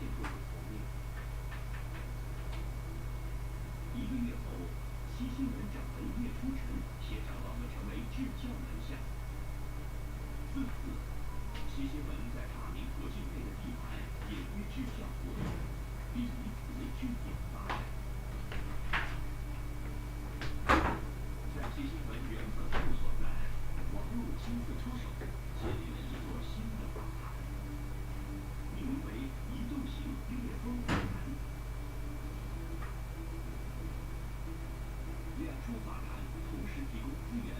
现各种方面。1个月后，西新闻掌门叶初晨携长老们成为至教门下。自此，西新闻在大明国境内的地盘也与至教活动，并以此为据点发展。在西新闻原本部所在，网络亲自出手，建立了一座新的法坛，命名为移动型猎风法坛。2处法坛同时提供资源，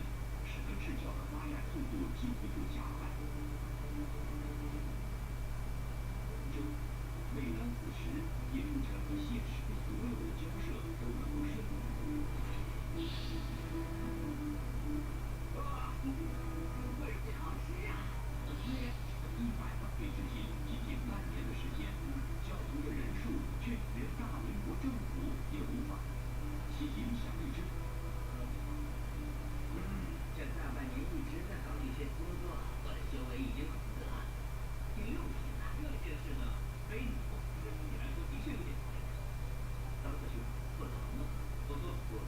使得至教的发展速度进一步加快。每当此时，也不成和现实的所有的交涉都能够顺利。味真好吃啊！100万倍至今，仅仅半年的时间，教徒的人数却连大明国政府也无法，其影响力之大。这大半年一直在搞这些工作，我的修为已经懂得了。第6天了，这件事呢，非你不可。对你来说的确有点难。当次兄，做什么呢？我做过，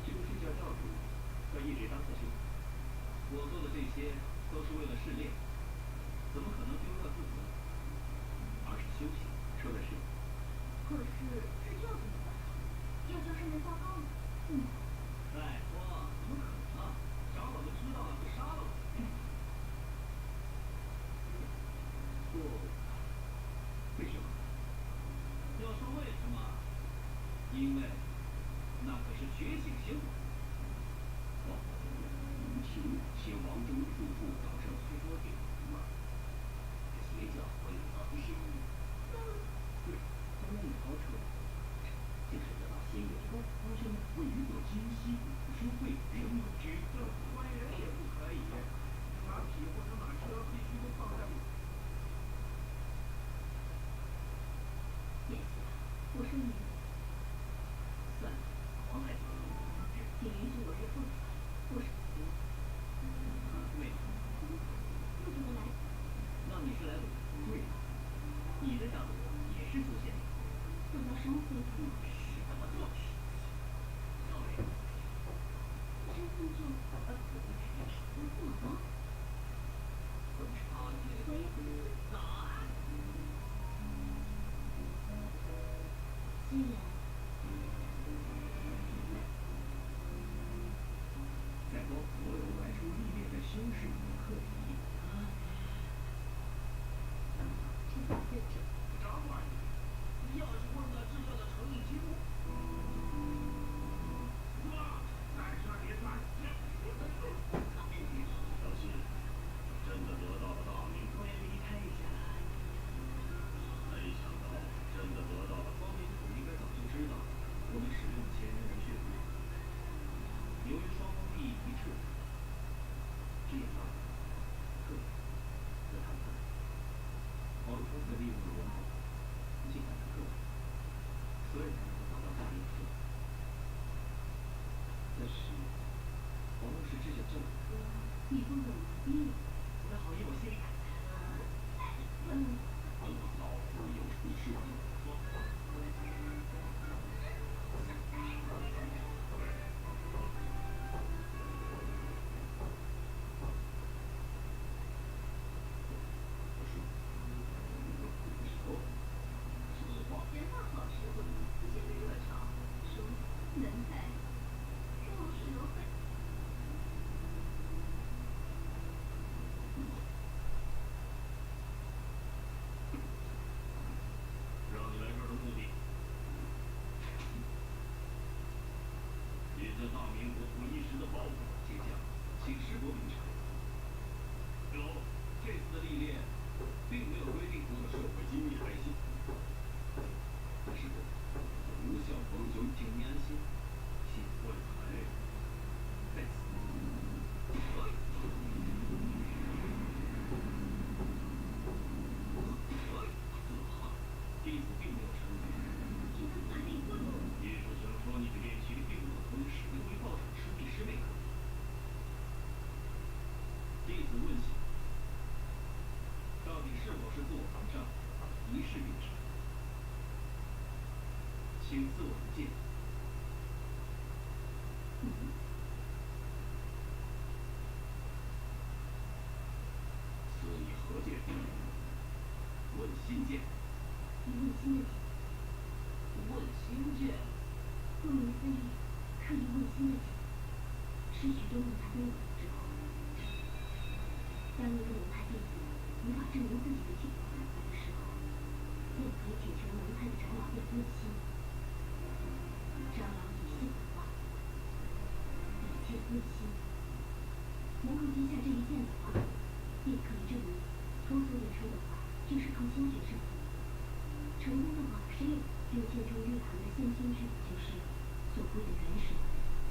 这个是教教主，他一直当次兄。我做的这些都是为了试炼，怎么可能丢掉自己？而是修行，说的是。可是支教怎么办？要交上面报告吗？拜托，怎么可能？长老们知道了会杀了我。不，为什么？要说为什么？因为那可是觉醒行为。无情先王中夫妇搞这太多点吗？邪教会是对，当然有好处，就是得到新员工，而且位于左京西谷读书会仍有居。这官员也不可以，马匹或者马车必须都放在。殿下，我说你，算了，皇太子，请允许我是副使，我是。为什么？不怎么来。那你是来我？对，你的长子也是祖先。等到什么岁数？是这么做。身份证，不忙。既然在帮所有外出历练的修士们课题。这咋在这？长官，要是问到制教的诚意经过，在这里算。小心，真的得到了大名。我也离开一下。没想到，真的得到了。光明府应该早就知道我们使用前人的血脉。由于双方利益一致，这也罢了。对，和谈判，保充分利用了文化，尽量的个人，所以才能够达到大名府。但是，王老师这叫教主，你不冷逼。那好意我心里坦然。老夫有事说。闲话好时候，现在热潮，说人才，若是有本。让你来这儿的目的，也在大明国土一时的报复谢将，请示国明察。有，这次的历练，并没有规定我社会机密海信。是的，无效逢凶，请您安心。信会财，在此。弟子并没有成名。你的法力不足。也是想说你的练习并不可能使用为报场师弟师妹课。弟子问起，到底是否是自我膨胀，以仪式领赏，请自我介绍。此以何见？问心见。问心的见。问心见。顾名思义，可以问心的见。是许多门派都有之后，当一个门派弟子无法证明自己的具体看法的时候，便可以请求门派的长老来问心。长老以心为话，以见问心。能够接下这一剑的话，便可以证明脱所演出的话就是靠心决胜负。成功的话，谁有用剑中蕴含的先心之，就是所谓的元首。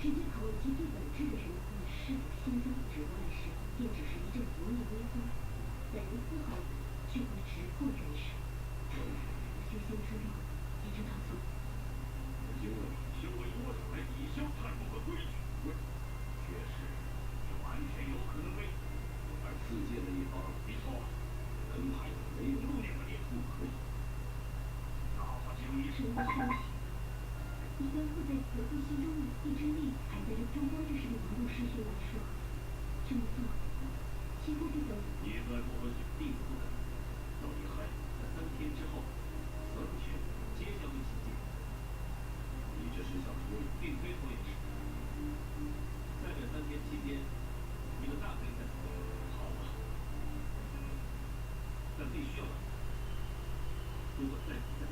直接拷问其最本质的人问是否心中直过来时，便只是一阵薄命微风，本人丝毫就会直破元首。修心之路，一直到此。因为修为多少来抵消太不合规矩，确实完全有可能为。而自荐的一方，你说门派没有入念的也不可以。哪怕经历神的消息。一般附在子父心中的一之力，还在这中光之时的王路师兄来说，这么做几乎就等于你再不喝酒，弟子不敢。到遗憾，在3天之后，僧权皆将为其借。你这是想拖延，并非拖延时。在这3天期间，你们大可以在此。好吧，但必须要等。如果再不在，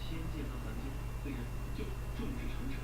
先见到3天，被人就众志成城，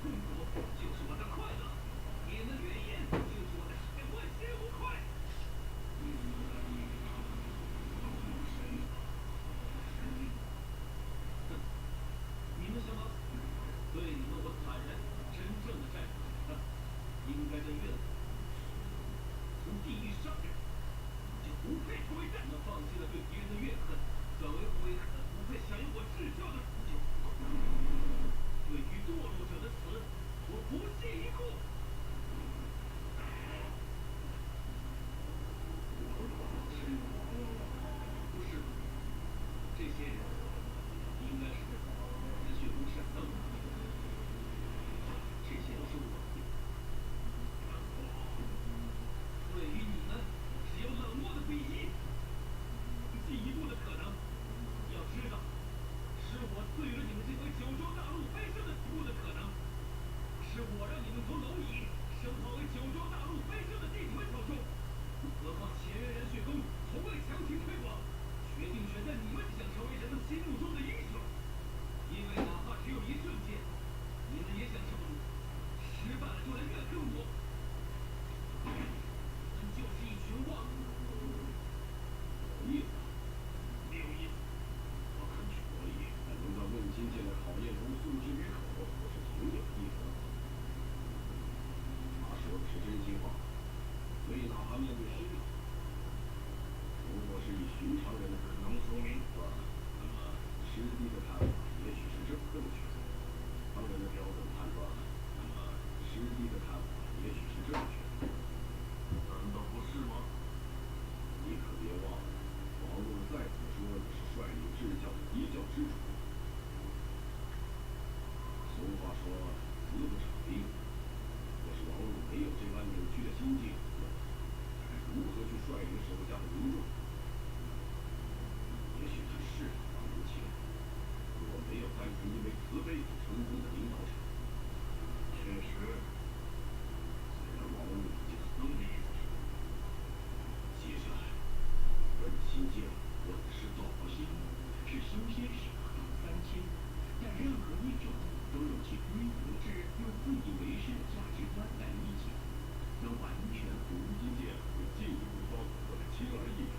痛苦就是我的快乐，你们的怨言就是我的爱，万事无快。你们想吗？对你们我坦然，真正的战士，应该的怨恨，从地狱上来，就不配成为战士。放弃了对敌人的怨恨，转为悔恨，不配享有我至孝的成就。对于堕落者的死，我不屑一顾。不是，这些人应该是热血无闪的。这些都是我的。对于你们，只有冷漠的鄙夷。进一步的可能，要知道，是我赐予了你们这回九州大陆飞升的起步的可能，是我让你们从蝼蚁升华为九州大陆飞升的弟子们手中。何况前人燃血功从未强行推广，决定选在你们想成为人们心目中的英雄，因为哪怕只有一瞬间，你们也想成功，失败了就来怨恨我。你们就是一群忘。有意思，没有意思。我肯去国力，但能在问津见的考验中诉之于口，我是挺有意思的。他说的是真心话，所以哪怕面对失利，如果是以寻常人的可能说明，那么师弟的看法也许是正确的。常人的标准判断，那么师弟的看法也许是正确的。难道不是吗？你可别忘了，王路再怎么说也是率领至教的一教之主。俗话说，子不长兵。要是王路没有这般扭曲的心境，他该如何去率领手下的民众？也许他是王如清，如果没有单纯因为慈悲就成功的领导者。确实，虽然王路已经龙的意思是，接下来，问心剑，问是道心，是修仙史第3000，但任何一种都有其追求至又自以为是的价值观来理解，这完全符合心剑会进一步包裹的轻而易举。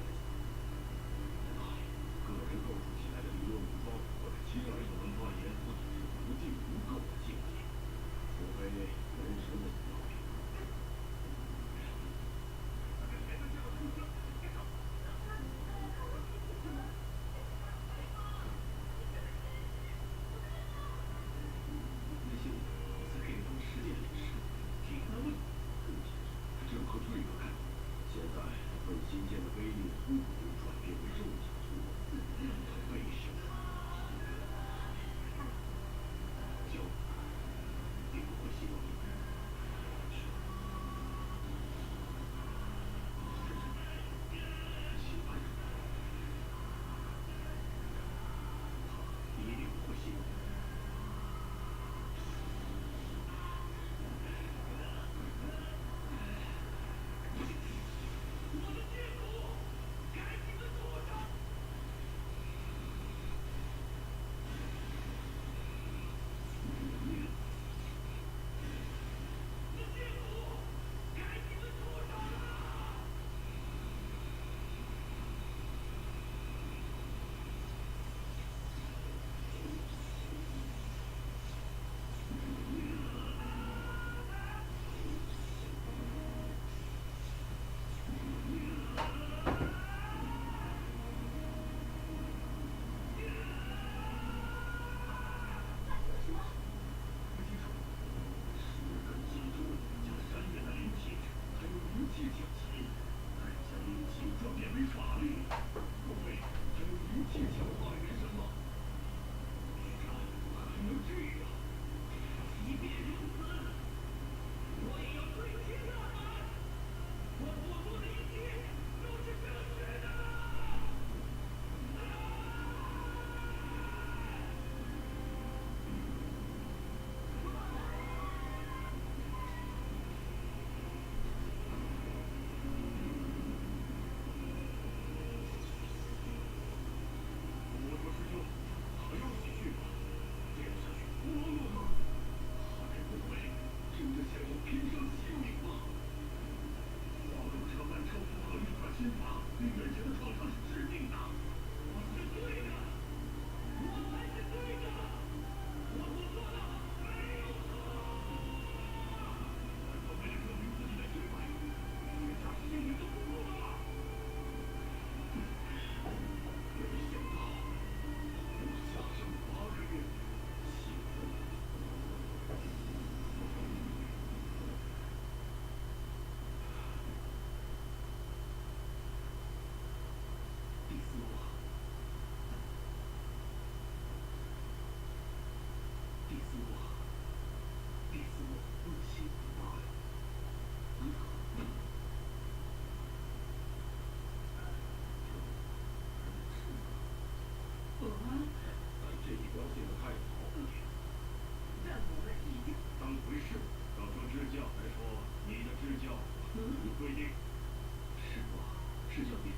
个人构筑起来的理论武装或者轻而易举断言自己是无尽无够的境界，除非人生的要命。那些我貌似可以当实践领事，听他问，更清楚，他正和罪恶看。现在问心剑的威力忽然转变为肉体粗，为什么？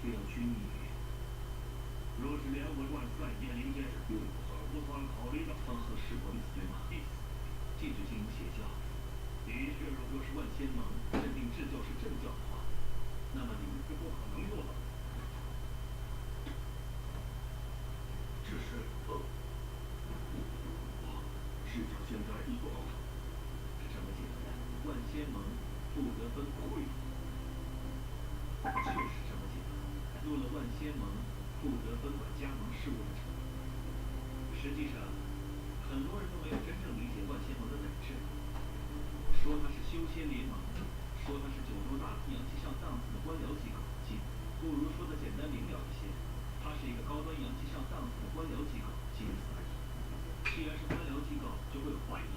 非要拘泥于。若是连我乱3言0件事，不算考虑的，方合适我意思对吗？意思，禁止经营邪教。的确，如果是万仙盟认定治教是正教的话，那么你们是不可能做到的。只是，事情现在已做好了，是这么简单。万仙盟不得分会，确实这么简单。入了万仙盟，不得分管加盟事务的程序。实际上，很多人都没有真正理解万仙盟的本质。说它是修仙联盟，说它是九州大西洋气象档次的官僚机构，不如说的简单明了一些，它是一个高端洋气上档次的官僚机构，仅此而已。既然是官僚机构，就会有坏意。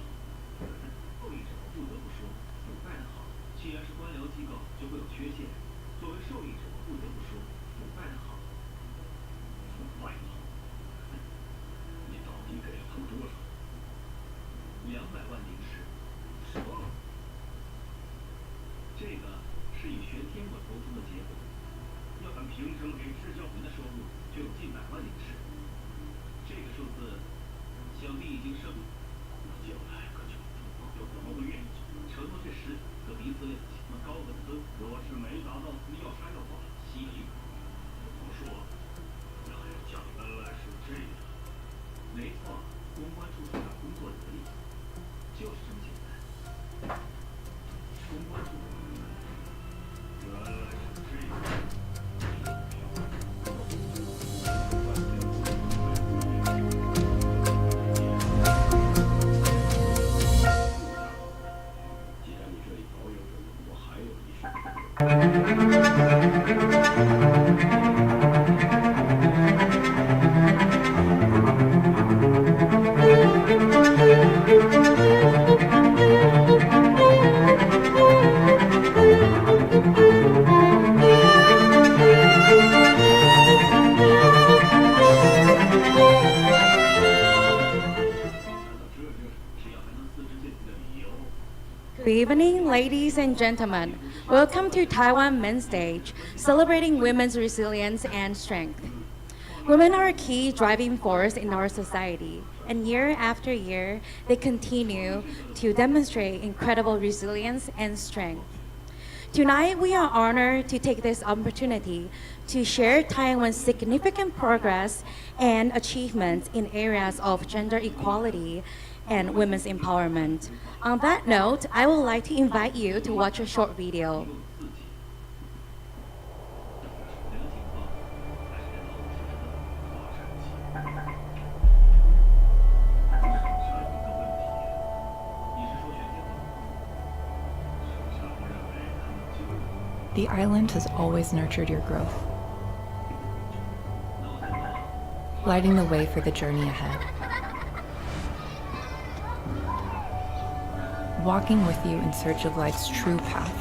受益者不得不说，腐败的好；既然是官僚机构，就会有缺陷。作为受益者，不得不说，腐败的好。腐败的好，你到底给了他们多少？200万灵石。什么？这个是以玄天我投出的结果。要按平成给制教员的收入，就有近100万灵石。这个数字，小弟已经胜利。将来可就又怎么会愿意承诺这10个彼此两情那高的词？若是没达到此要杀要剐，稀里。我说，原来是这样。没错，公关处处长工作得力，就是这么简单。公关处原来是这样。既然你这里保有着我还有一事。Good evening, ladies and gentlemen. Welcome to Taiwan Main Stage, celebrating women's resilience and strength. Women are a key driving force in our society, and year after year, they continue to demonstrate incredible resilience and strength. Tonight, we are honored to take this opportunity to share Taiwan's significant progress and achievements in areas of gender equality and women's empowerment. On that note, I would like to invite you to watch a short video. The island has always nurtured your growth, lighting the way for the journey ahead. Walking with you in search of life's true path.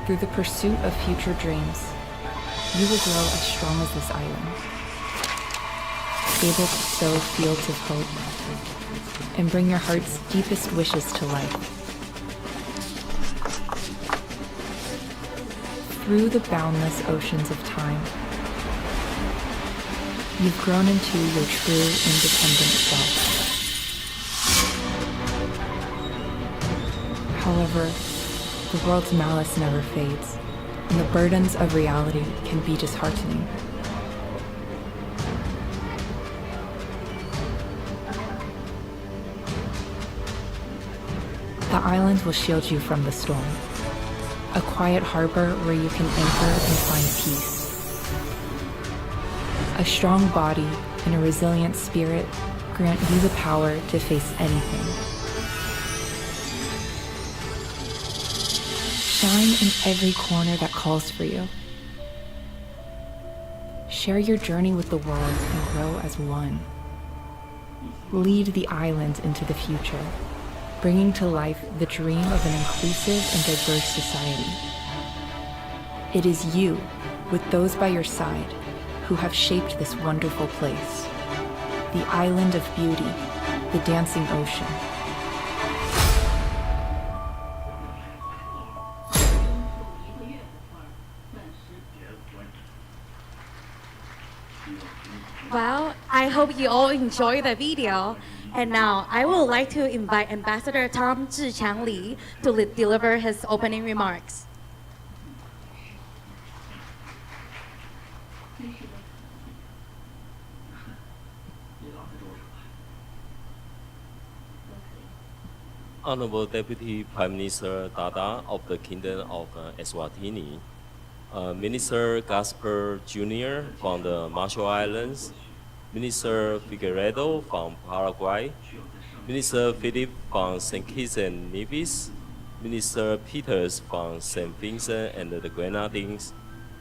Through the pursuit of future dreams, you will grow as strong as this island, able to sow fields of hope and bring your heart's deepest wishes to life. Through the boundless oceans of time, you've grown into your true independent self. However, the world's malice never fades, and the burdens of reality can be disheartening. The island will shield you from the storm. A quiet harbor where you can anchor and find peace. A strong body and a resilient spirit grant you the power to face anything. Shine in every corner that calls for you. Share your journey with the world and grow as one. Lead the island into the future, bringing to life the dream of an inclusive and diverse society. It is you, with those by your side, who have shaped this wonderful place, the island of beauty, the dancing ocean. Well, I hope you all enjoy the video. And now I would like to invite Ambassador Tom Zhiqiang Li to deliver his opening remarks. Honorable Deputy Prime Minister Dada of the Kingdom of Eswatini, Minister Gaspar Jr. from the Marshall Islands, Minister Figueredo from Paraguay, Minister Philip from St. Kitts and Nevis, Minister Peters from St. Vincent and the Grenadines,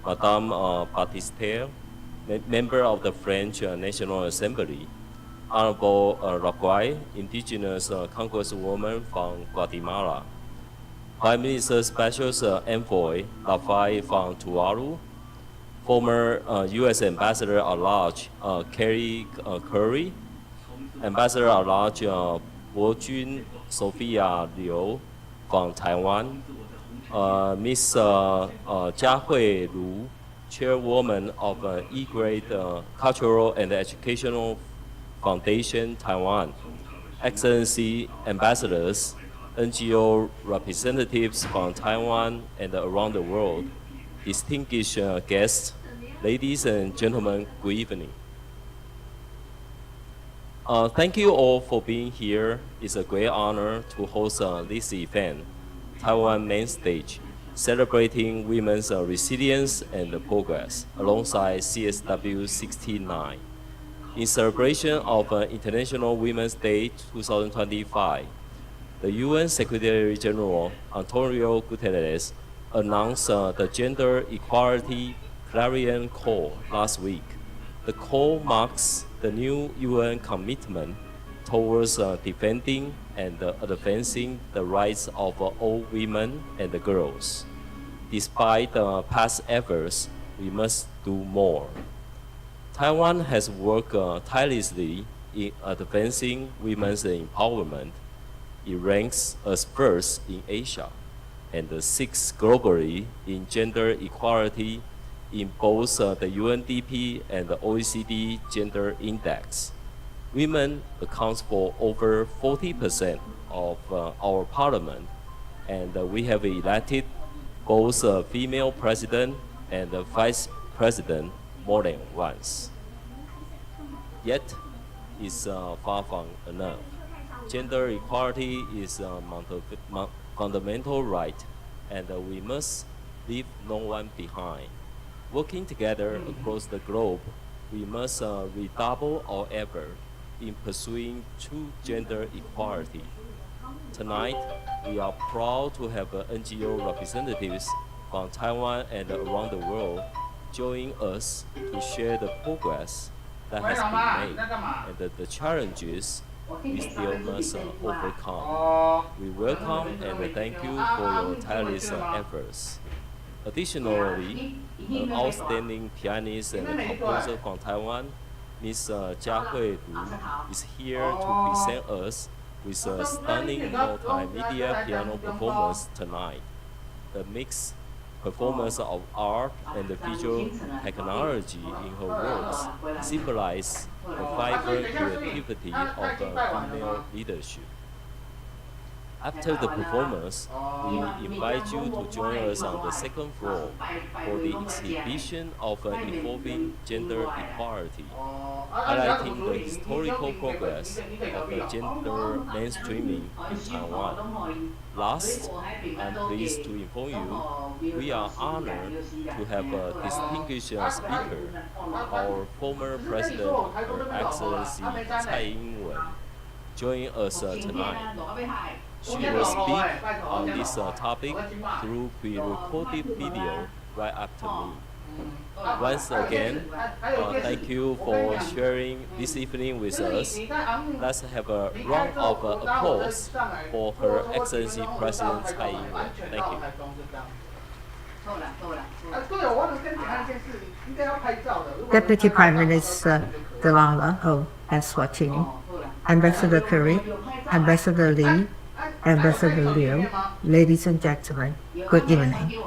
Madame Baptiste, member of the French National Assembly, Honorable Raquel, indigenous congresswoman from Guatemala, Prime Minister Special Envoy Lafay from Tuvalu, former U.S. Ambassador at Large Kerry Curry, Ambassador at Large Bo-Jun Sophia Liu from Taiwan, Ms. Jiahui Lu, Chairwoman of E-Grade Cultural and Educational Foundation, Taiwan, Excellency Ambassadors, NGO representatives from Taiwan and around the world, distinguished guests, ladies and gentlemen, good evening. Thank you all for being here. It's a great honor to host this event, Taiwan Main Stage, celebrating women's resilience and progress, alongside CSW 69. In celebration of International Women's Day 2025, the UN Secretary General Antonio Guterres announced the Gender Equality Clarion Call last week. The call marks the new UN commitment towards defending and advancing the rights of all women and girls. Despite past efforts, we must do more. Taiwan has worked tirelessly in advancing women's empowerment. It ranks as first in Asia and sixth globally in gender equality in both the UNDP and the OECD Gender Index. Women account for over 40% of our parliament, and we have elected both a female president and a vice president more than once. Yet, it's far from enough. Gender equality is a fundamental right, and we must leave no one behind. Working together across the globe, we must redouble our effort in pursuing true gender equality. Tonight, we are proud to have NGO representatives from Taiwan and around the world join us to share the progress that has been made and the challenges we still must overcome. We welcome and thank you for your tireless efforts. Additionally, an outstanding pianist and composer from Taiwan, Ms. Jiahui Lu, is here to present us with a stunning multimedia piano performance tonight. The mixed performance of art and visual technology in her works symbolize the vibrant creativity of female leadership. After the performance, we invite you to join us on the second floor for the exhibition of evolving gender equality, highlighting the historical progress of gender mainstreaming in Taiwan. Last, I'm pleased to inform you, we are honored to have a distinguished speaker, our former President, Her Excellency Tsai Ing-wen, join us tonight. She will speak on this topic through pre-recorded video right after me. Once again, thank you for sharing this evening with us. Let's have a round of applause for Her Excellency President Tsai Ing-wen. Thank you. Deputy Prime Minister of Eswatini, Ambassador Curry, Ambassador Lee, Ambassador Liu, ladies and gentlemen, good evening.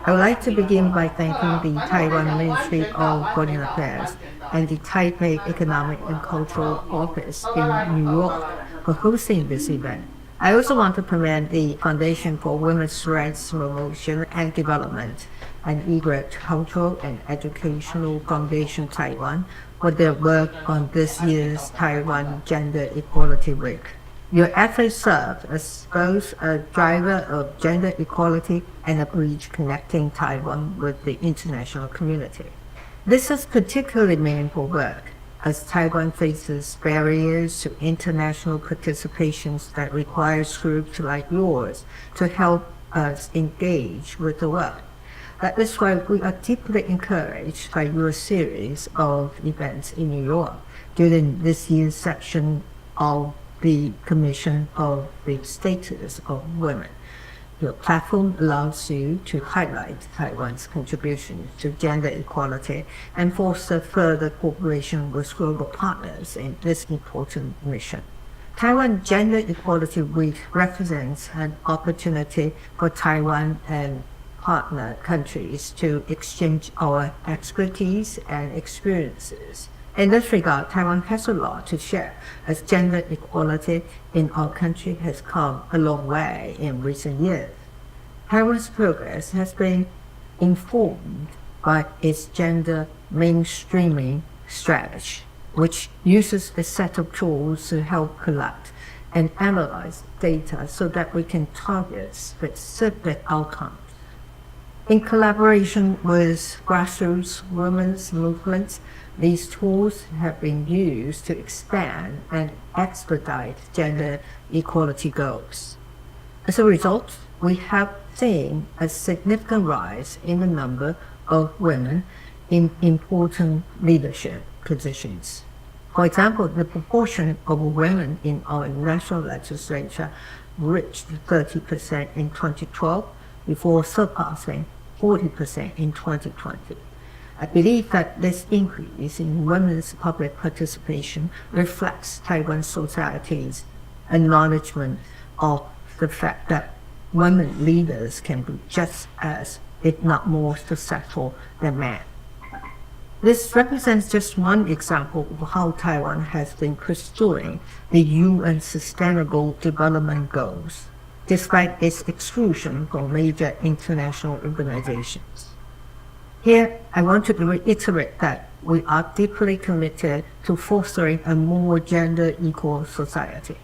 I would like to begin by thanking the Taiwan Ministry of Foreign Affairs and the Taipei Economic and Cultural Office in New York for hosting this event. I also want to commend the Foundation for Women's Rights Promotion and Development and EGRET Cultural and Educational Foundation Taiwan for their work on this year's Taiwan Gender Equality Week. Your efforts serve as both a driver of gender equality and a bridge connecting Taiwan with the international community. This is particularly meaningful work as Taiwan faces barriers to international participations that requires groups like yours to help us engage with the world. That is why we are deeply encouraged by your series of events in New York during this year's section of the Commission of the Status of Women. Your platform allows you to highlight Taiwan's contribution to gender equality and foster further cooperation with global partners in this important mission. Taiwan Gender Equality Week represents an opportunity for Taiwan and partner countries to exchange our expertise and experiences. In this regard, Taiwan has a lot to share, as gender equality in our country has come a long way in recent years. Taiwan's progress has been informed by its gender mainstreaming strategy, which uses a set of tools to help collect and analyze data so that we can target specific outcomes. In collaboration with grassroots women's movements, these tools have been used to expand and expedite gender equality goals. As a result, we have seen a significant rise in the number of women in important leadership positions. For example, the proportion of women in our national legislature reached 30% in 2012 before surpassing 40% in 2020. I believe that this increase in women's public participation reflects Taiwan society's acknowledgement of the fact that women leaders can be just as, if not more, successful than men. This represents just one example of how Taiwan has been pursuing the UN Sustainable Development Goals, despite its exclusion from major international organizations. Here, I want to reiterate that we are deeply committed to fostering a more gender equal society.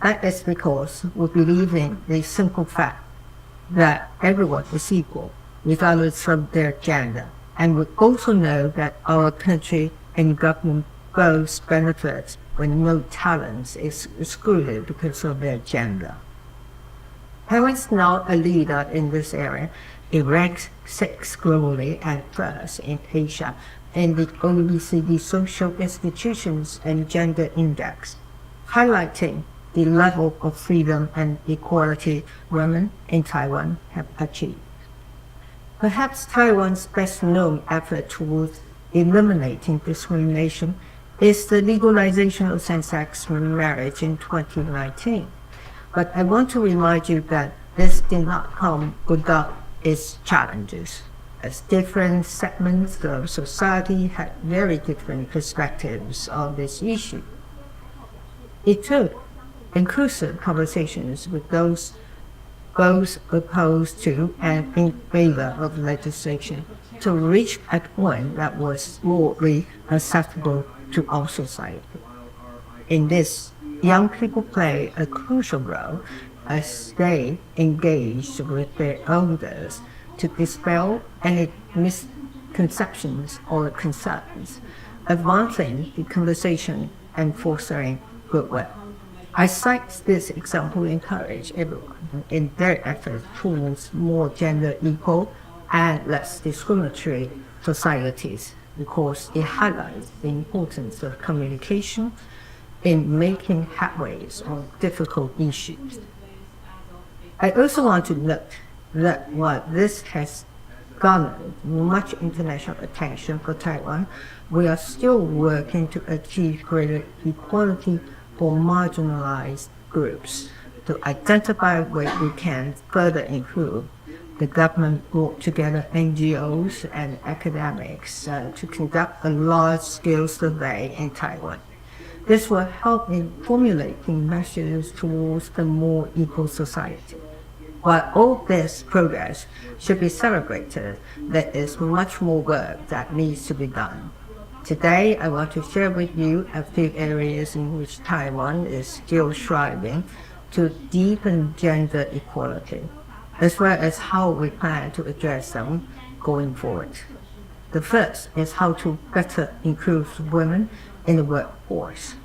That is because we believe in the simple fact that everyone is equal, regardless of their gender. And we also know that our country and government both benefit when no talent is excluded because of their gender. Taiwan is now a leader in this area. It ranks 6th globally and 1st in Asia in the OECD Social Institutions and Gender Index, highlighting the level of freedom and equality women in Taiwan have achieved. Perhaps Taiwan's best-known effort towards eliminating discrimination is the legalization of same-sex marriage in 2019. But I want to remind you that this did not come without its challenges, as different segments of society had very different perspectives on this issue. It took inclusive conversations with those both opposed to and in favor of legislation to reach a point that was broadly acceptable to our society. In this, young people play a crucial role as they engage with their elders to dispel any misconceptions or concerns, advancing the conversation and fostering goodwill. I cite this example to encourage everyone in their efforts towards more gender equal and less discriminatory societies, because it highlights the importance of communication in making headways on difficult issues. I also want to note that while this has garnered much international attention for Taiwan, we are still working to achieve greater equality or marginalized groups. To identify where we can further improve, the government brought together NGOs and academics to conduct a large-scale survey in Taiwan. This will help in formulating measures towards a more equal society. While all this progress should be celebrated, there is much more work that needs to be done. Today, I want to share with you a few areas in which Taiwan is still striving to deepen gender equality, as well as how we plan to address them going forward. The first is how to better include women in the workforce.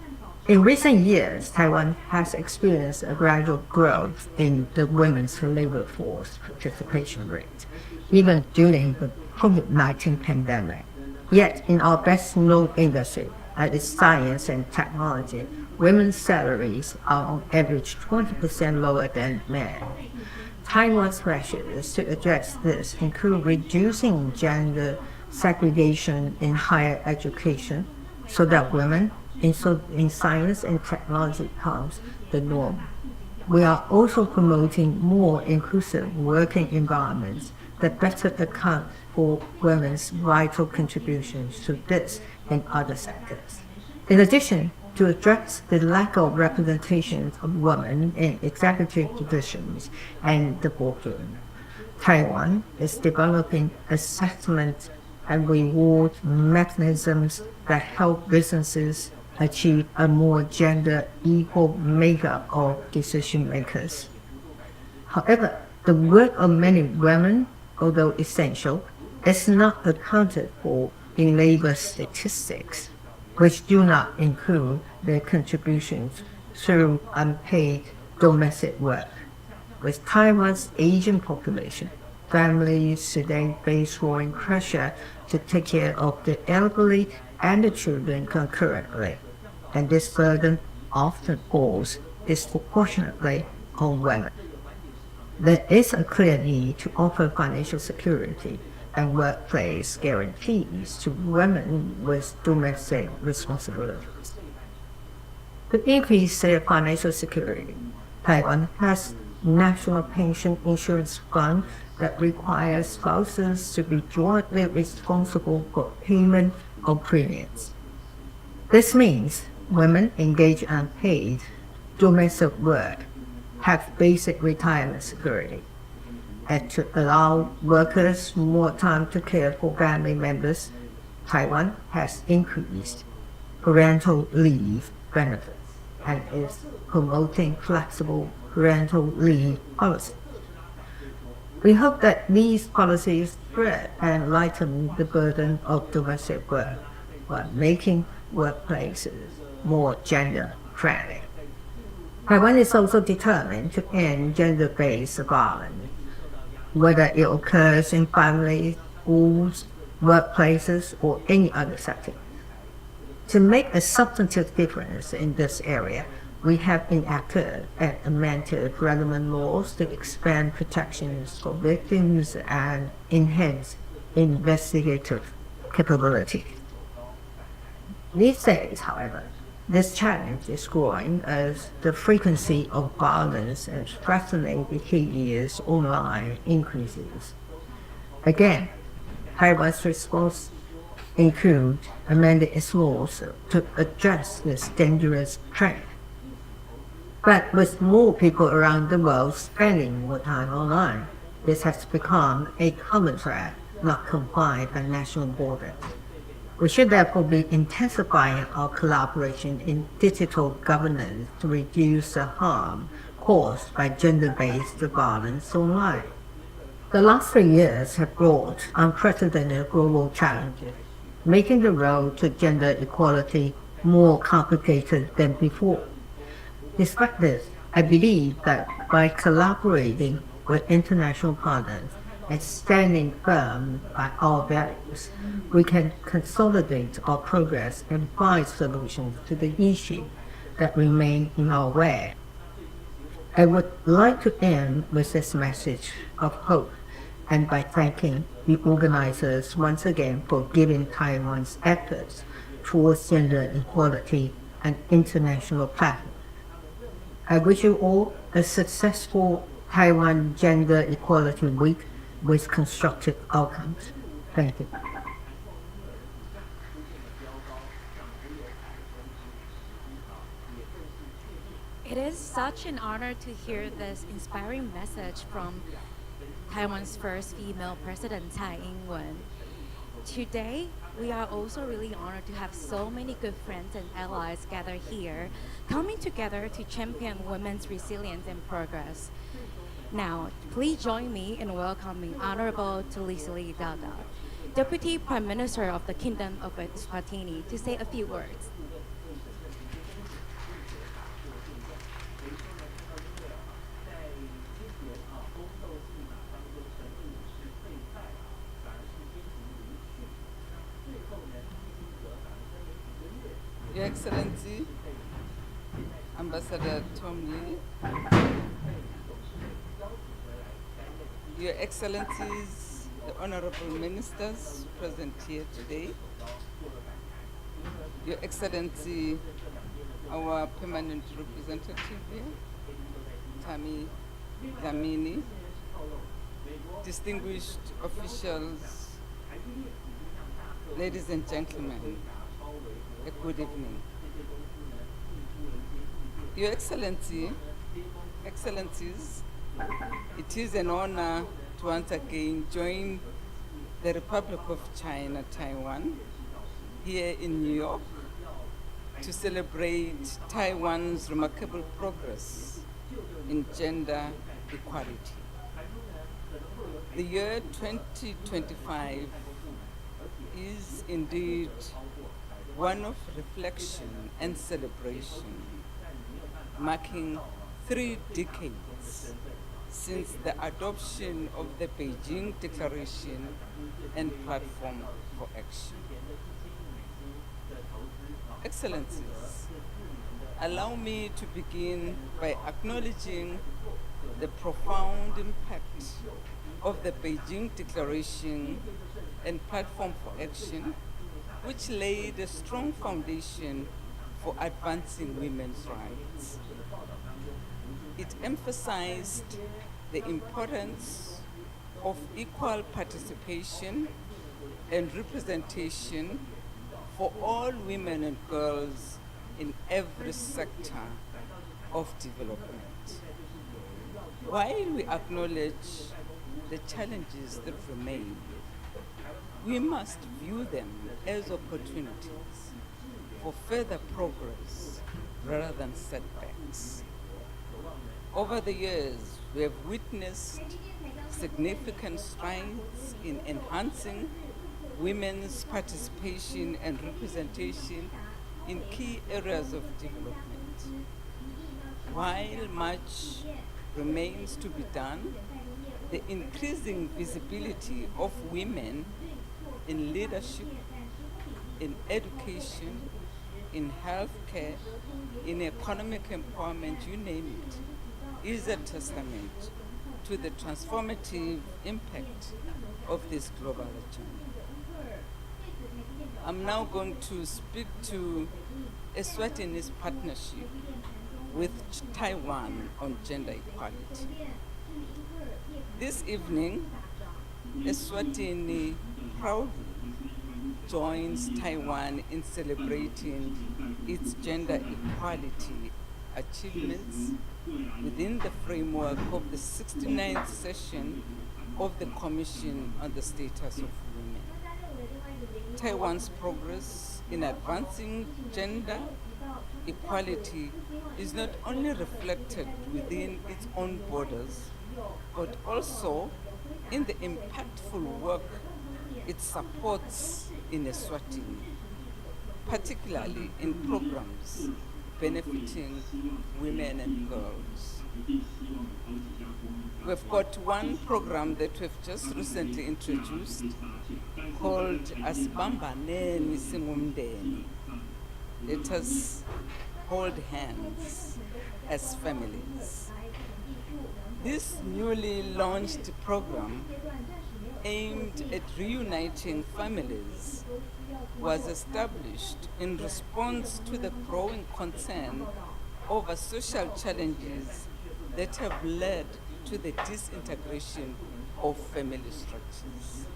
In recent years, Taiwan has experienced a gradual growth in the women's labor force participation rate, even during the COVID-19 pandemic. Yet, in our best-known industry, that is science and technology, women's salaries are on average 20% lower than men. Taiwan's measures to address this include reducing gender segregation in higher education so that women in science and technology becomes the norm. We are also promoting more inclusive working environments that better account for women's vital contributions to this and other sectors. In addition, to address the lack of representation of women in executive positions and the boardroom, Taiwan is developing assessment and reward mechanisms that help businesses achieve a more gender equal makeup of decision makers. However, the work of many women, although essential, is not accounted for in labor statistics, which do not include their contributions through unpaid domestic work. With Taiwan's aging population, families today face growing pressure to take care of the elderly and the children concurrently, and this burden often falls disproportionately on women. There is a clear need to offer financial security and workplace guarantees to women with domestic responsibilities. To increase their financial security, Taiwan has National Pension Insurance Fund that requires spouses to be jointly responsible for payment of premiums. This means women engaged in unpaid domestic work have basic retirement security, and to allow workers more time to care for family members, Taiwan has increased parental leave benefits and is promoting flexible parental leave policies. We hope that these policies spread and lighten the burden of domestic work while making workplaces more gender-friendly. Taiwan is also determined to end gender-based violence, whether it occurs in families, schools, workplaces, or any other setting. To make a substantive difference in this area, we have enacted and amended relevant laws to expand protections for victims and enhance investigative capability. These days, however, this challenge is growing as the frequency of violence and threatening behaviors online increases. Again, Taiwan's response includes amending its laws to address this dangerous trend. But with more people around the world spending more time online, this has become a common threat not confined by national borders. We should therefore be intensifying our collaboration in digital governance to reduce the harm caused by gender-based violence online. The last 3 years have brought unprecedented global challenges, making the road to gender equality more complicated than before. Despite this, I believe that by collaborating with international partners and standing firm by our values, we can consolidate our progress and find solutions to the issues that remain in our way. I would like to end with this message of hope and by thanking the organizers once again for giving Taiwan's efforts towards gender equality an international platform. I wish you all a successful Taiwan Gender Equality Week with constructive outcomes. Thank you. It is such an honor to hear this inspiring message from Taiwan's first female president, Tsai Ing-wen. Today, we are also really honored to have so many good friends and allies gathered here, coming together to champion women's resilience and progress. Now, please join me in welcoming Honorable Tulisili Daga, Deputy Prime Minister of the Kingdom of Eswatini, to say a few words. Your Excellency, Ambassador Tom Lee, Your Excellencies, the Honorable Ministers present here today, Your Excellency, our Permanent Representative here, Tami Dlamini, distinguished officials, ladies and gentlemen, a good evening. Your Excellency, Excellencies, it is an honor to once again join the Republic of China, Taiwan, here in New York to celebrate Taiwan's remarkable progress in gender equality. The year 2025 is indeed one of reflection and celebration, marking 3 decades since the adoption of the Beijing Declaration and Platform for Action. Excellencies, allow me to begin by acknowledging the profound impact of the Beijing Declaration and Platform for Action, which laid a strong foundation for advancing women's rights. It emphasized the importance of equal participation and representation for all women and girls in every sector of development. While we acknowledge the challenges that remain, we must view them as opportunities for further progress rather than setbacks. Over the years, we have witnessed significant strides in enhancing women's participation and representation in key areas of development. While much remains to be done, the increasing visibility of women in leadership, in education, in healthcare, in economic empowerment, you name it, is a testament to the transformative impact of this global agenda. I'm now going to speak to Eswatini's partnership with Taiwan on gender equality. This evening, Eswatini proudly joins Taiwan in celebrating its gender equality achievements within the framework of the 69th session of the Commission on the Status of Women. Taiwan's progress in advancing gender equality is not only reflected within its own borders, but also in the impactful work it supports in Eswatini, particularly in programs benefiting women and girls. We've got one program that we've just recently introduced called Asibambaneni Singumdeni. Let us hold hands as families. This newly launched program aimed at reuniting families was established in response to the growing concern over social challenges that have led to the disintegration of family structures.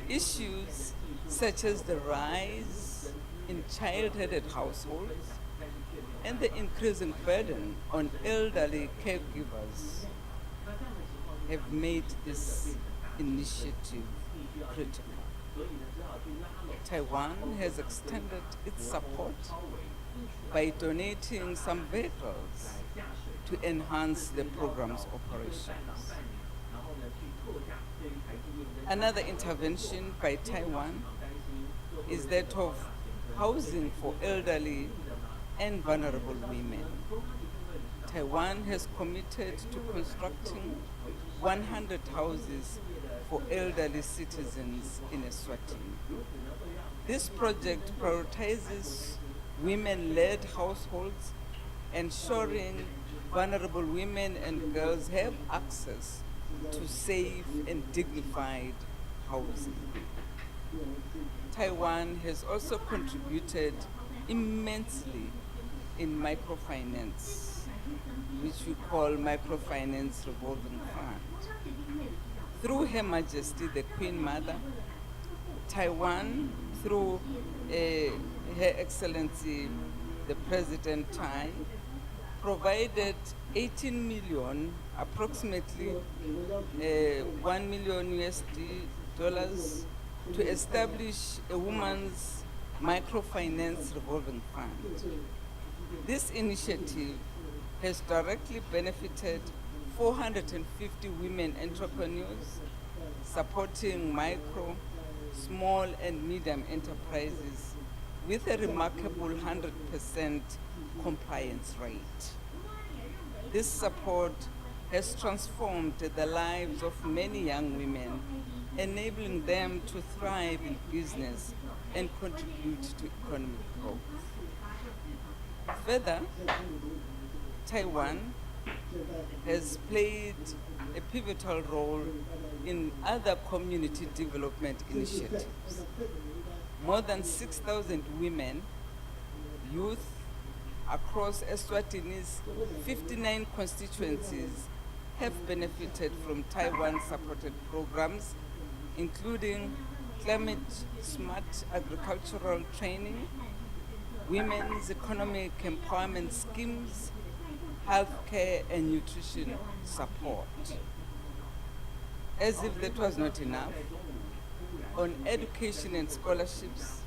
Issues such as the rise in child-headed households and the increasing burden on elderly caregivers have made this initiative critical. Taiwan has extended its support by donating some vehicles to enhance the program's operations. Another intervention by Taiwan is that of housing for elderly and vulnerable women. Taiwan has committed to constructing 100 houses for elderly citizens in Eswatini. This project prioritizes women-led households, ensuring vulnerable women and girls have access to safe and dignified housing. Taiwan has also contributed immensely in microfinance, which we call Microfinance Revolving Fund. Through Her Majesty the Queen Mother, Taiwan, through Her Excellency the President Tai, provided 18 million, approximately $1 million USD, to establish a women's microfinance revolving fund. This initiative has directly benefited 450 women entrepreneurs, supporting micro, small and medium enterprises with a remarkable 100% compliance rate. This support has transformed the lives of many young women, enabling them to thrive in business and contribute to economic growth. Further, Taiwan has played a pivotal role in other community development initiatives. More than 6,000 women, youth across Eswatini's 59 constituencies have benefited from Taiwan-supported programs, including climate-smart agricultural training, women's economic empowerment schemes, healthcare and nutrition support. As if that was not enough, on education and scholarships,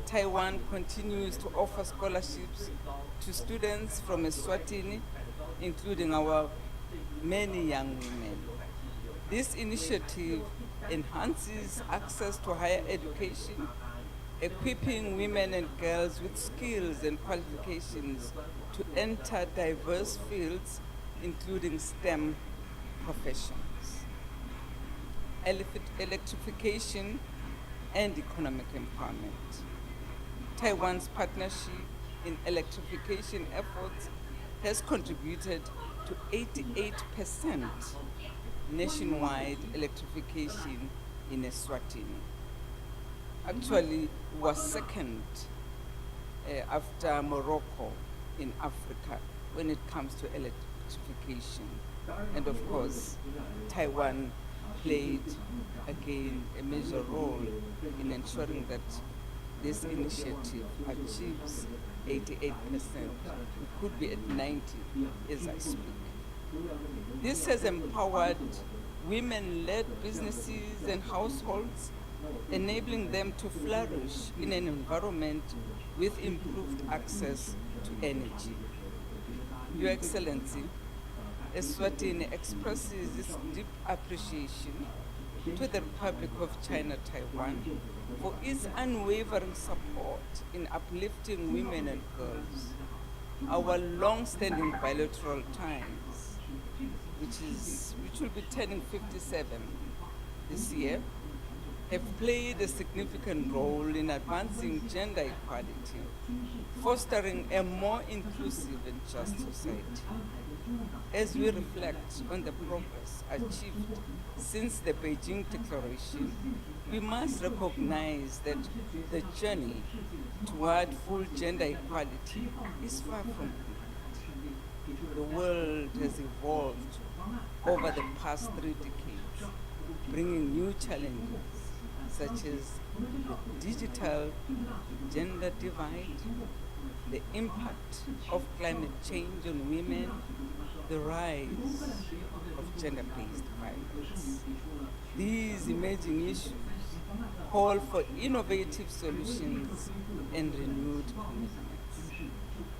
Taiwan continues to offer scholarships to students from Eswatini, including our many young women. This initiative enhances access to higher education, equipping women and girls with skills and qualifications to enter diverse fields, including STEM professions. Electrification and economic empowerment. Taiwan's partnership in electrification efforts has contributed to 88% nationwide electrification in Eswatini. Actually, was second after Morocco in Africa when it comes to electrification. And of course, Taiwan played again a major role in ensuring that this initiative achieves 88%. We could be at 90 as I speak. This has empowered women-led businesses and households, enabling them to flourish in an environment with improved access to energy. Your Excellency, Eswatini expresses its deep appreciation to the Republic of China, Taiwan, for its unwavering support in uplifting women and girls. Our long-standing bilateral ties, which will be turning 57 this year, have played a significant role in advancing gender equality, fostering a more inclusive and just society. As we reflect on the progress achieved since the Beijing Declaration, we must recognize that the journey toward full gender equality is far from complete. The world has evolved over the past 3 decades, bringing new challenges such as the digital gender divide, the impact of climate change on women, the rise of gender-based violence. These emerging issues call for innovative solutions and renewed commitments.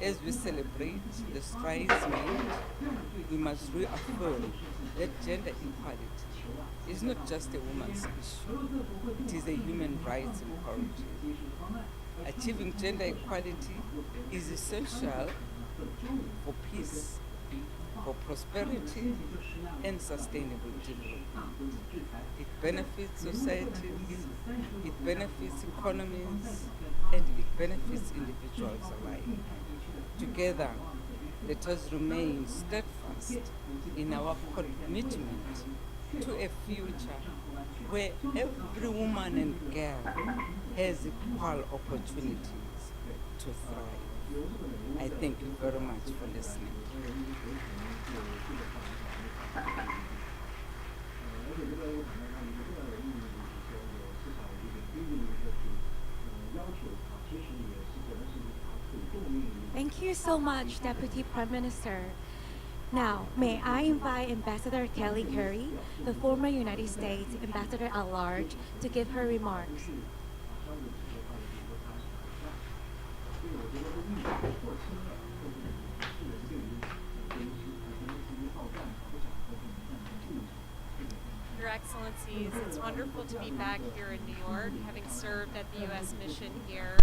As we celebrate the strides made, we must reaffirm that gender equality is not just a woman's issue, it is a human rights imperative. Achieving gender equality is essential for peace, for prosperity, and sustainable development. It benefits societies, it benefits economies, and it benefits individuals alike. Together, let us remain steadfast in our commitment to a future where every woman and girl has equal opportunities to thrive. I thank you very much for listening. Thank you so much, Deputy Prime Minister. Now, may I invite Ambassador Kelly Curry, the former United States Ambassador at Large, to give her remarks. Your Excellencies, it's wonderful to be back here in New York, having served at the U.S. mission here.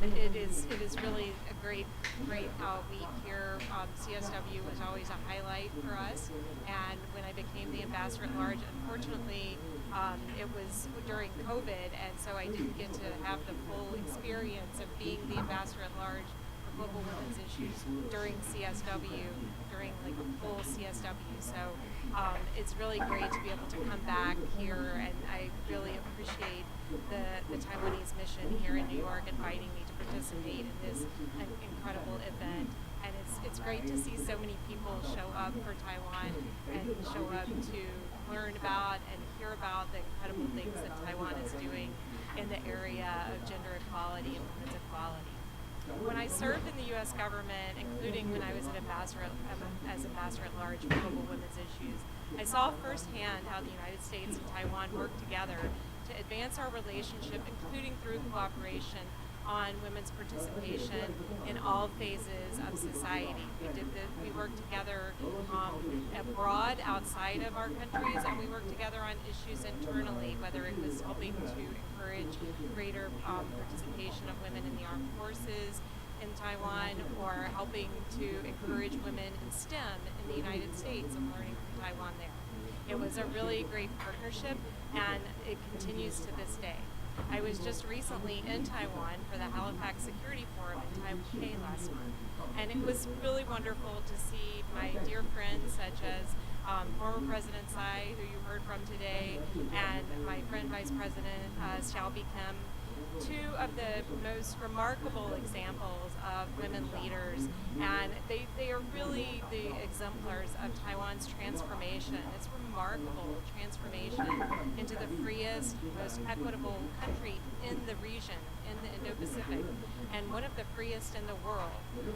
It is really a great week here. CSW was always a highlight for us, and when I became the Ambassador at Large, unfortunately, it was during COVID, and so I didn't get to have the full experience of being the Ambassador at Large for global women's issues during CSW, during like a full CSW. So it's really great to be able to come back here, and I really appreciate the Taiwanese mission here in New York inviting me to participate in this incredible event. And it's great to see so many people show up for Taiwan and show up to learn about and hear about the incredible things that Taiwan is doing in the area of gender equality and women's equality. When I served in the U.S. government, including when I was as Ambassador at Large for global women's issues, I saw firsthand how the United States and Taiwan work together to advance our relationship, including through cooperation on women's participation in all phases of society. We worked together abroad, outside of our countries, and we worked together on issues internally, whether it was helping to encourage greater participation of women in the armed forces in Taiwan, or helping to encourage women in STEM in the United States and learning from Taiwan there. It was a really great partnership, and it continues to this day. I was just recently in Taiwan for the Halifax Security Forum in Taipei last month, and it was really wonderful to see my dear friends such as former President Tsai, who you heard from today, and my friend Vice President Xiaobi Kim, two of the most remarkable examples of women leaders, and they are really the exemplars of Taiwan's transformation. It's remarkable transformation into the freest, most equitable country in the region, in the Indo-Pacific, and one of the freest in the world.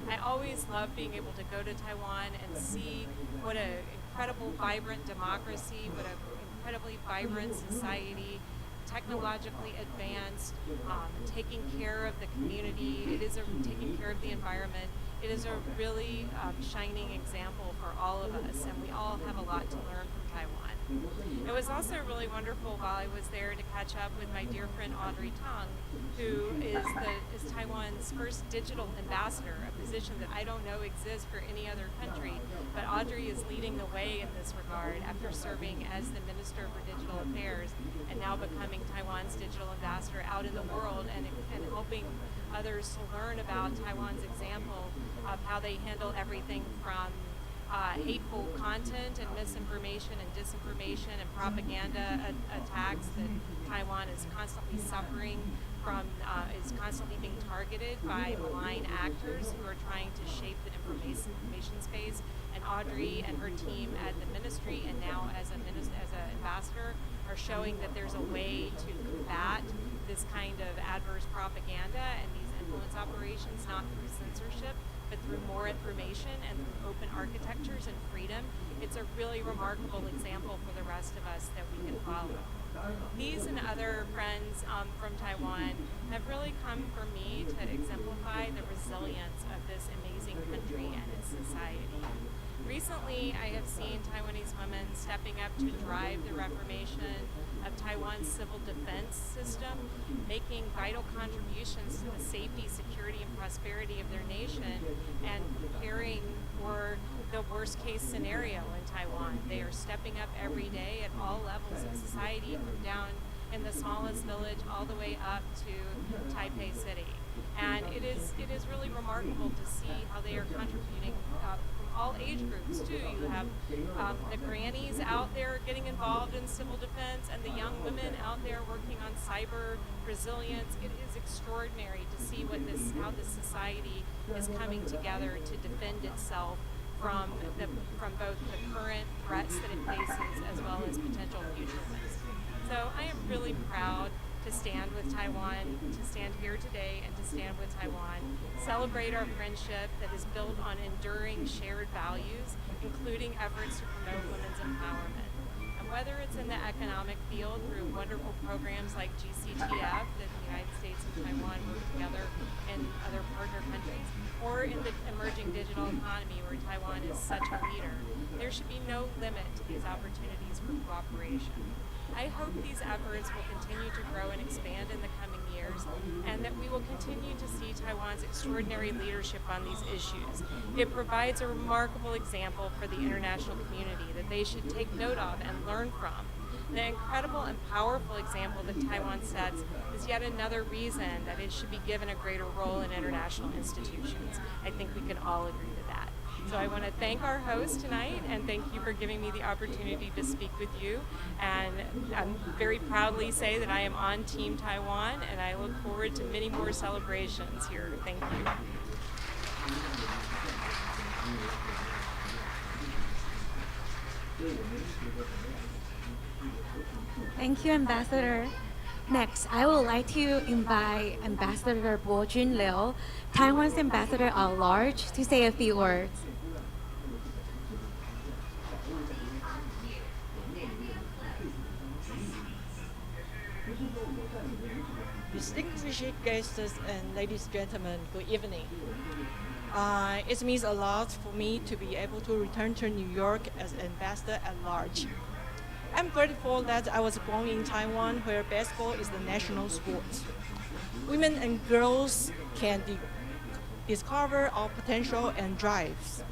I always love being able to go to Taiwan and see what an incredible, vibrant democracy, what an incredibly vibrant society, technologically advanced, taking care of the community. It is taking care of the environment. It is a really shining example for all of us, and we all have a lot to learn from Taiwan. It was also really wonderful while I was there to catch up with my dear friend Audrey Tang, who is Taiwan's first digital ambassador, a position that I don't know exists for any other country, but Audrey is leading the way in this regard after serving as the Minister for Digital Affairs and now becoming Taiwan's digital ambassador out in the world, and helping others to learn about Taiwan's example of how they handle everything from hateful content and misinformation and disinformation and propaganda attacks that Taiwan is constantly suffering from, is constantly being targeted by malign actors who are trying to shape the information space. And Audrey and her team at the ministry and now as an ambassador are showing that there's a way to combat this kind of adverse propaganda and these influence operations, not through censorship, but through more information and through open architectures and freedom. It's a really remarkable example for the rest of us that we can follow. These and other friends from Taiwan have really come for me to exemplify the resilience of this amazing country and its society. Recently, I have seen Taiwanese women stepping up to drive the reformation of Taiwan's civil defense system, making vital contributions to the safety, security, and prosperity of their nation, and preparing for the worst case scenario in Taiwan. They are stepping up every day at all levels of society, from down in the smallest village all the way up to Taipei City. And it is really remarkable to see how they are contributing from all age groups too. You have the grannies out there getting involved in civil defense and the young women out there working on cyber resilience. It is extraordinary to see how this society is coming together to defend itself from both the current threats that it faces as well as potential future ones. So I am really proud to stand with Taiwan, to stand here today and to stand with Taiwan, celebrate our friendship that is built on enduring shared values, including efforts to promote women's empowerment. And whether it's in the economic field through wonderful programs like GCTF that the United States and Taiwan work together in other partner countries, or in the emerging digital economy where Taiwan is such a leader, there should be no limit to these opportunities for cooperation. I hope these efforts will continue to grow and expand in the coming years, and that we will continue to see Taiwan's extraordinary leadership on these issues. It provides a remarkable example for the international community that they should take note of and learn from. The incredible and powerful example that Taiwan sets is yet another reason that it should be given a greater role in international institutions. I think we can all agree to that. So I want to thank our host tonight and thank you for giving me the opportunity to speak with you. And I very proudly say that I am on Team Taiwan and I look forward to many more celebrations here. Thank you. Thank you, Ambassador. Next, I would like to invite Ambassador Bo Junliu, Taiwan's ambassador at large, to say a few words. Distinguished guests and ladies and gentlemen, good evening. It means a lot for me to be able to return to New York as ambassador at large. I'm grateful that I was born in Taiwan, where basketball is the national sport. Women and girls can discover our potential and drives.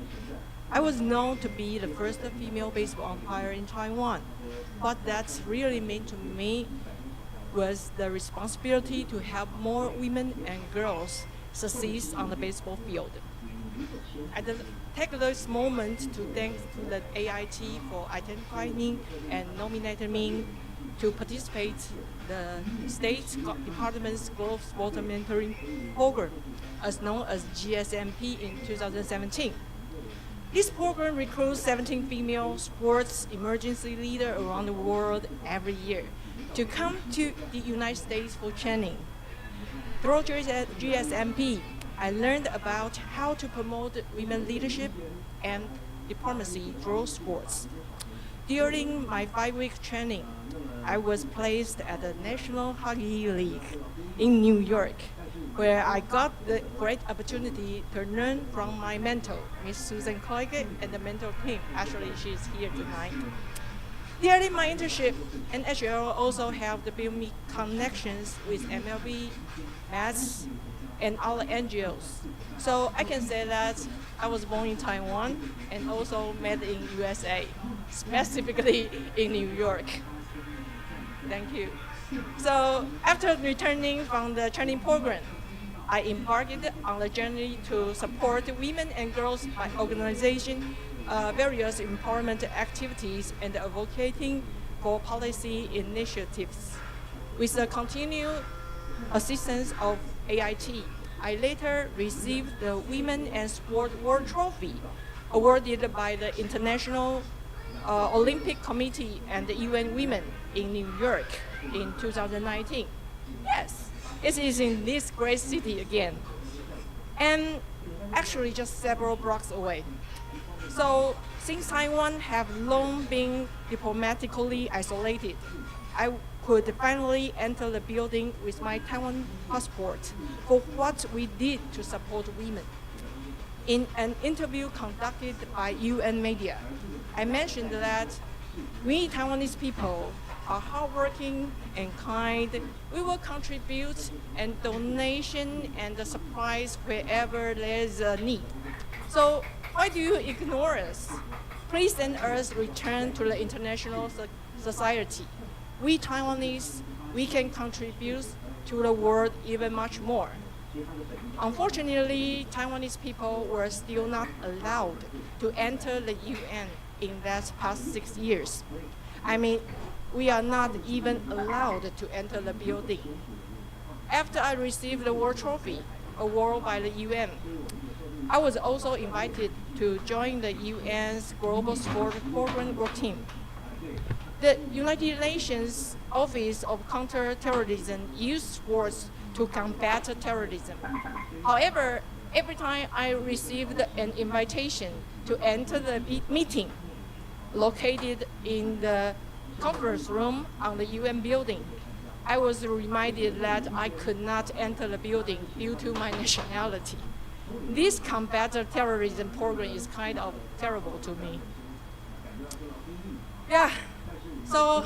I was known to be the first female baseball umpire in Taiwan. What that really meant to me was the responsibility to help more women and girls succeed on the baseball field. I take this moment to thank the AIT for identifying and nominating me to participate in the State Department's Global Sport Mentoring Program, as known as GSMP, in 2017. This program recruits 17 female sports emergency leaders around the world every year to come to the United States for training. Through GSMP, I learned about how to promote women leadership and diplomacy through sports. During my 5-week training, I was placed at the National Hockey League in New York, where I got the great opportunity to learn from my mentor, Miss Susan Koike, and the mentor team. Actually, she's here tonight. During my internship, NHL also helped build me connections with MLB, Mets, and other NGOs. So I can say that I was born in Taiwan and also met in USA, specifically in New York. Thank you. So after returning from the training program, I embarked on the journey to support women and girls by organization various empowerment activities and advocating for policy initiatives. With the continued assistance of AIT, I later received the Women and Sport World Trophy awarded by the International Olympic Committee and the UN Women in New York in 2019. Yes, it is in this great city again, and actually just several blocks away. So since Taiwan have long been diplomatically isolated, I could finally enter the building with my Taiwan passport for what we did to support women. In an interview conducted by UN media, I mentioned that we Taiwanese people are hardworking and kind. We will contribute and donation and supplies wherever there is a need. So why do you ignore us? Please send us return to the international society. We Taiwanese, we can contribute to the world even much more. Unfortunately, Taiwanese people were still not allowed to enter the UN in that past 6 years. I mean, we are not even allowed to enter the building. After I received the World Trophy, award by the UN, I was also invited to join the UN's Global Sport Program Work Team. The United Nations Office of Counterterrorism used sports to combat terrorism. However, every time I received an invitation to enter the meeting located in the conference room on the UN building, I was reminded that I could not enter the building due to my nationality. This combat terrorism program is kind of terrible to me. Yeah, so